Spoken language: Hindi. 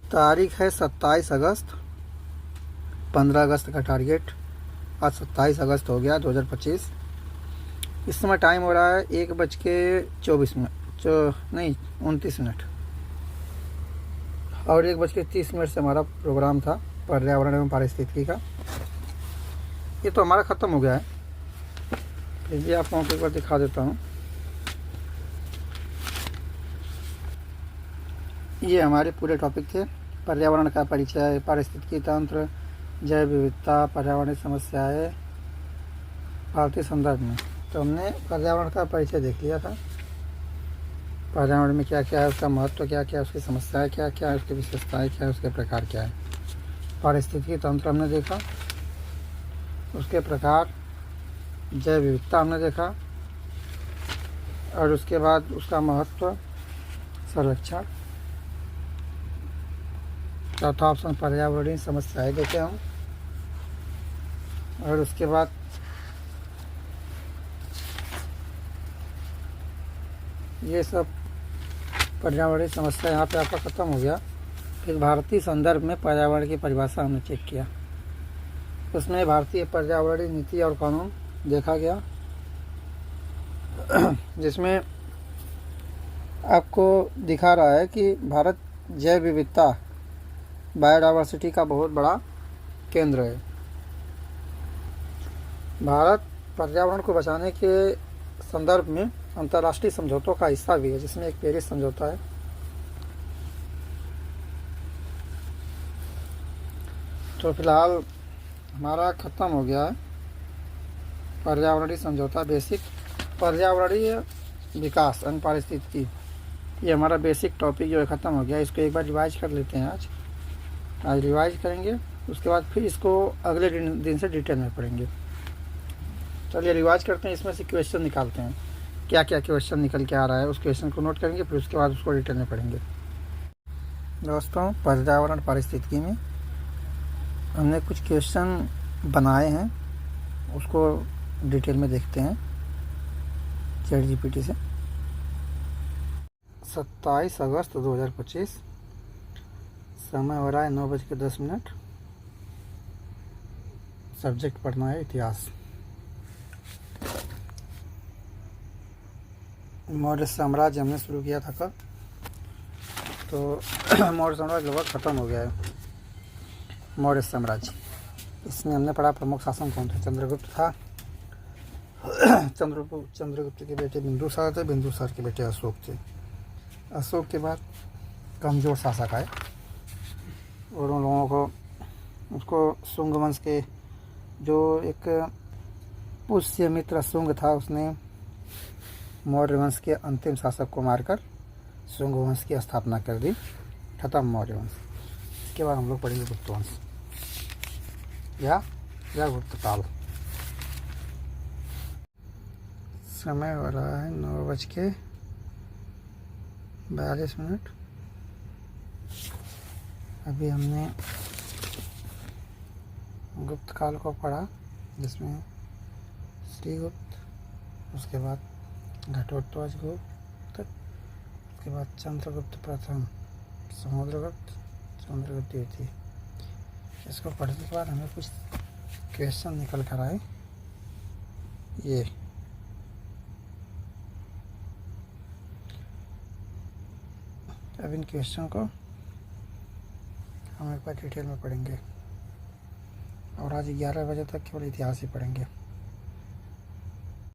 तारीख है 27 अगस्त। 15 अगस्त का टारगेट, आज 27 अगस्त हो गया 2025। इस समय टाइम हो रहा है 1:24 नहीं 29 मिनट, और 1:30 से हमारा प्रोग्राम था पर्यावरण एवं पारिस्थितिकी का। ये तो हमारा ख़त्म हो गया है, फिर भी आप लोगों को एक बार दिखा देता हूँ। ये हमारे पूरे टॉपिक थे। पर्यावरण का परिचय, पारिस्थितिकी तंत्र, जैव विविधता, पर्यावरणीय समस्याएं भारतीय संदर्भ में। तो हमने पर्यावरण का परिचय देख लिया था। पर्यावरण में क्या क्या है, उसका महत्व क्या क्या है, उसकी समस्याएं क्या क्या है, उसकी विशेषताएं क्या है, उसके प्रकार क्या है। पारिस्थितिकी तंत्र हमने देखा, उसके प्रकार, जैव विविधता हमने देखा, और उसके बाद उसका महत्व, संरक्षण। चौथा ऑप्शन पर्यावरणीय समस्याएं देखे हम, और उसके बाद ये सब पर्यावरणीय समस्या यहाँ पे आपका ख़त्म हो गया। फिर भारतीय संदर्भ में पर्यावरण की परिभाषा हमने चेक किया, उसमें भारतीय पर्यावरणीय नीति और कानून देखा गया, जिसमें आपको दिखा रहा है कि भारत जैव विविधता, बायोडाइवर्सिटी का बहुत बड़ा केंद्र है। भारत पर्यावरण को बचाने के संदर्भ में अंतर्राष्ट्रीय समझौतों का हिस्सा भी है, जिसमें एक पेरिस समझौता है। तो फिलहाल हमारा ख़त्म हो गया है पर्यावरणीय समझौता, बेसिक पर्यावरणीय विकास एवं पारिस्थितिकी। ये हमारा बेसिक टॉपिक जो है ख़त्म हो गया। इसको एक बार रिवाइज कर लेते हैं। आज रिवाइज करेंगे, उसके बाद फिर इसको अगले दिन से डिटेल में पढ़ेंगे। चलिए रिवाइज करते हैं, इसमें से क्वेश्चन निकालते हैं। क्या क्या क्वेश्चन निकल के आ रहा है, उस क्वेश्चन को नोट करेंगे, फिर उसके बाद उसको डिटेल में पढ़ेंगे। दोस्तों, पर्यावरण पारिस्थितिकी में हमने कुछ क्वेश्चन बनाए हैं, उसको डिटेल में देखते हैं ChatGPT से। 27 अगस्त 2025, समय हो रहा है 9:10। सब्जेक्ट पढ़ना है इतिहास। मौर्य साम्राज्य हमने शुरू किया था कल, तो मौर्य साम्राज्य लगभग ख़त्म हो गया है। मौर्य साम्राज्य, इसमें हमने पढ़ा प्रमुख शासक कौन थे। चंद्रगुप्त था। चंद्रगुप्त के बेटे बिंदुसार थे, बिंदुसार के बेटे अशोक थे। अशोक के बाद कमज़ोर शासक आए, और उन लोगों को उसको शुंग वंश के जो एक पुष्यमित्र शुंग था, उसने मौर्य वंश के अंतिम शासक को मारकर शुंग वंश की स्थापना कर दी। खत्म मौर्य वंश। इसके बाद हम लोग पढ़ेंगे गुप्त वंश या गुप्तकाल। समय हो रहा है 9:42। अभी हमने गुप्त काल को पढ़ा, जिसमें श्रीगुप्त, उसके बाद घटोत्कच गुप्त, उसके बाद चंद्रगुप्त प्रथम, समुद्रगुप्त, चंद्रगुप्त द्वितीय। इसको पढ़ने के बाद हमें कुछ क्वेश्चन निकल कर आए। ये अब इन क्वेश्चन को हम एक बार डिटेल में पढ़ेंगे, और आज 11 बजे तक केवल इतिहास ही पढ़ेंगे।